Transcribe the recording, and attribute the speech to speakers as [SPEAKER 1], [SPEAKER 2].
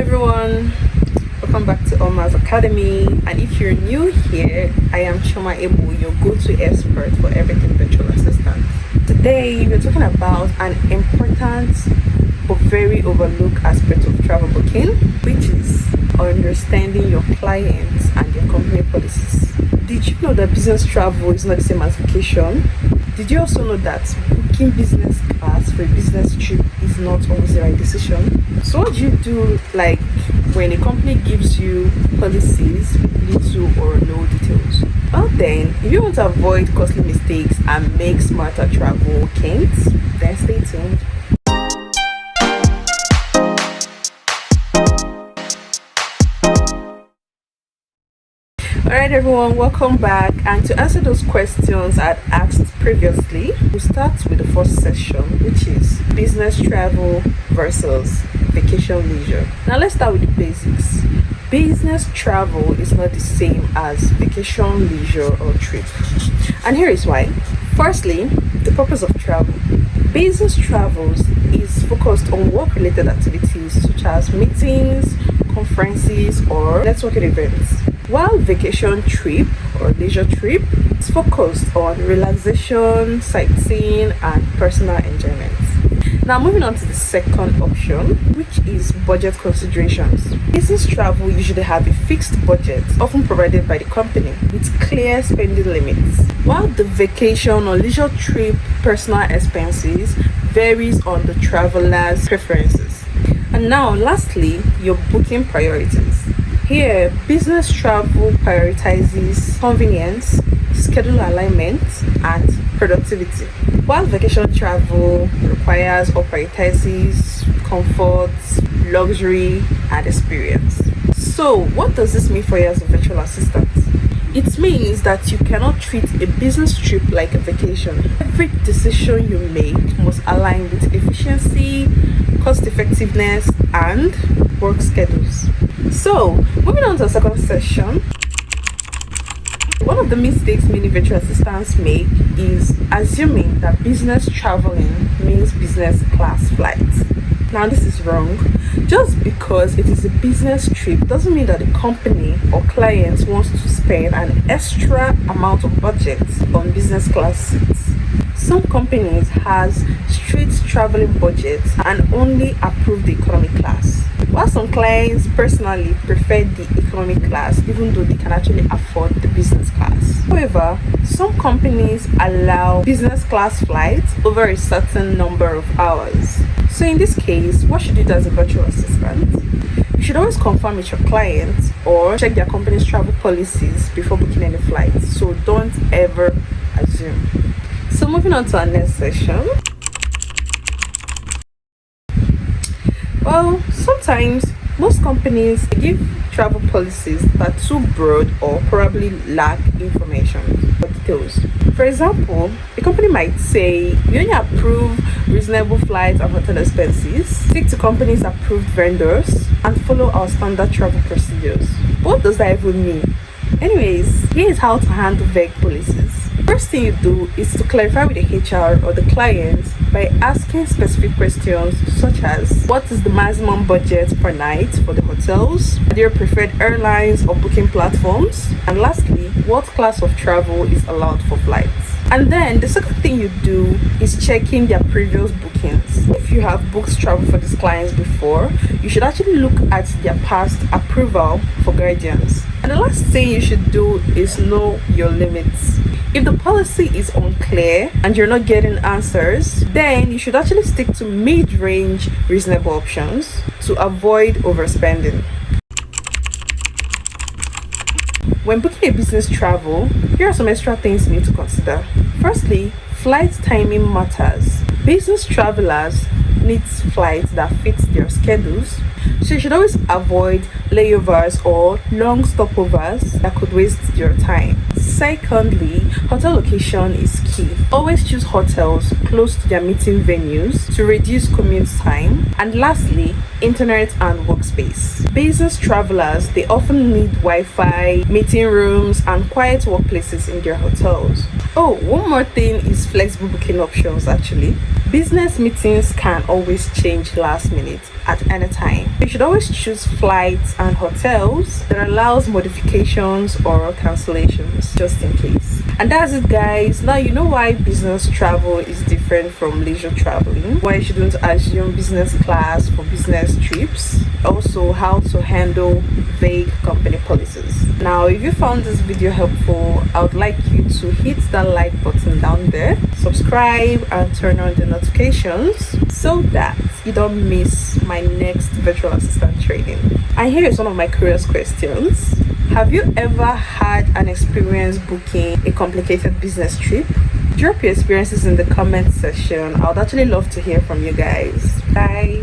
[SPEAKER 1] everyone, welcome back to Oma's Academy. And if you're new here, I am Choma Ebu, your go-to expert for everything virtual assistant. Today we're talking about an important but very overlooked aspect of travel booking, which is understanding your clients and your company policies. Did you know that business travel is not the same as vacation? Did you also know that booking business class for a business trip is not always the right decision? So what do you do like when a company gives you policies with little or no details? Well then, if you want to avoid costly mistakes and make smarter travel bookings, then stay tuned. Alright everyone, welcome back, and to answer those questions I'd asked previously, we'll start with the first section, which is business travel versus vacation leisure. Now let's start with the basics. Business travel is not the same as vacation leisure or trip, and here is why. Firstly, the purpose of travel. Business travels is focused on work-related activities such as meetings, conferences, or networking events. While vacation trip or leisure trip is focused on relaxation, sightseeing, and personal enjoyment. Now moving on to the second option, which is budget considerations. Business travel usually have a fixed budget, often provided by the company, with clear spending limits, while the vacation or leisure trip personal expenses varies on the traveler's preferences. And now lastly, your booking priorities. Here, business travel prioritizes convenience, schedule alignment, and productivity, while vacation travel requires or prioritizes comfort, luxury, and experience. So, what does this mean for you as a virtual assistant? It means that you cannot treat a business trip like a vacation. Every decision you make must align with efficiency, cost effectiveness, and work schedules. So, moving on to the second section, one of the mistakes many virtual assistants make is assuming that business traveling means business class flights. Now, this is wrong. Just because it is a business trip doesn't mean that the company or client wants to spend an extra amount of budget on business class seats. Some companies has strict traveling budgets and only approve the economy class, while some clients personally prefer the economy class even though they can actually afford the business class. However, some companies allow business class flights over a certain number of hours. So in this case, what should you do as a virtual assistant? You should always confirm with your client or check their company's travel policies before booking any flights. So don't ever assume. So moving on to our next session. Well, sometimes most companies give travel policies that are too broad or probably lack information or details. For example, a company might say we only approve reasonable flights and hotel expenses, stick to company's approved vendors, and follow our standard travel procedures. What does that even mean? Anyways, here is how to handle vague policies. First thing you do is to clarify with the HR or the client by asking specific questions such as what is the maximum budget per night for the hotels, are there preferred airlines or booking platforms, and lastly, what class of travel is allowed for flights. And then the second thing you do is checking their previous bookings. If you have booked travel for these clients before, you should actually look at their past approval for guidance. And the last thing you should do is know your limits. If the policy is unclear and you're not getting answers, then you should actually stick to mid-range reasonable options to avoid overspending. When booking a business travel, here are some extra things you need to consider. Firstly, flight timing matters. Business travelers need flights that fit their schedules, so you should always avoid layovers or long stopovers that could waste your time. Secondly, hotel location is key. Always choose hotels close to their meeting venues to reduce commute time. And lastly, internet and workspace. Business travelers, they often need Wi-Fi, meeting rooms, and quiet workplaces in their hotels. Oh, one more thing is flexible booking options actually. Business meetings can always change last minute, at any time. You should always choose flights and hotels that allows modifications or cancellations just in case. And that's it, guys. Now you know why business travel is different from leisure traveling, why you shouldn't assume business class for business trips, also how to handle vague company policies. Now if you found this video helpful, I would like you to hit that like button down there, subscribe and turn on the notifications so that you don't miss my next virtual assistant training. And here is one of my curious questions. Have you ever had an experience booking a complicated business trip? Drop your experiences in the comment section. I would actually love to hear from you guys. Bye.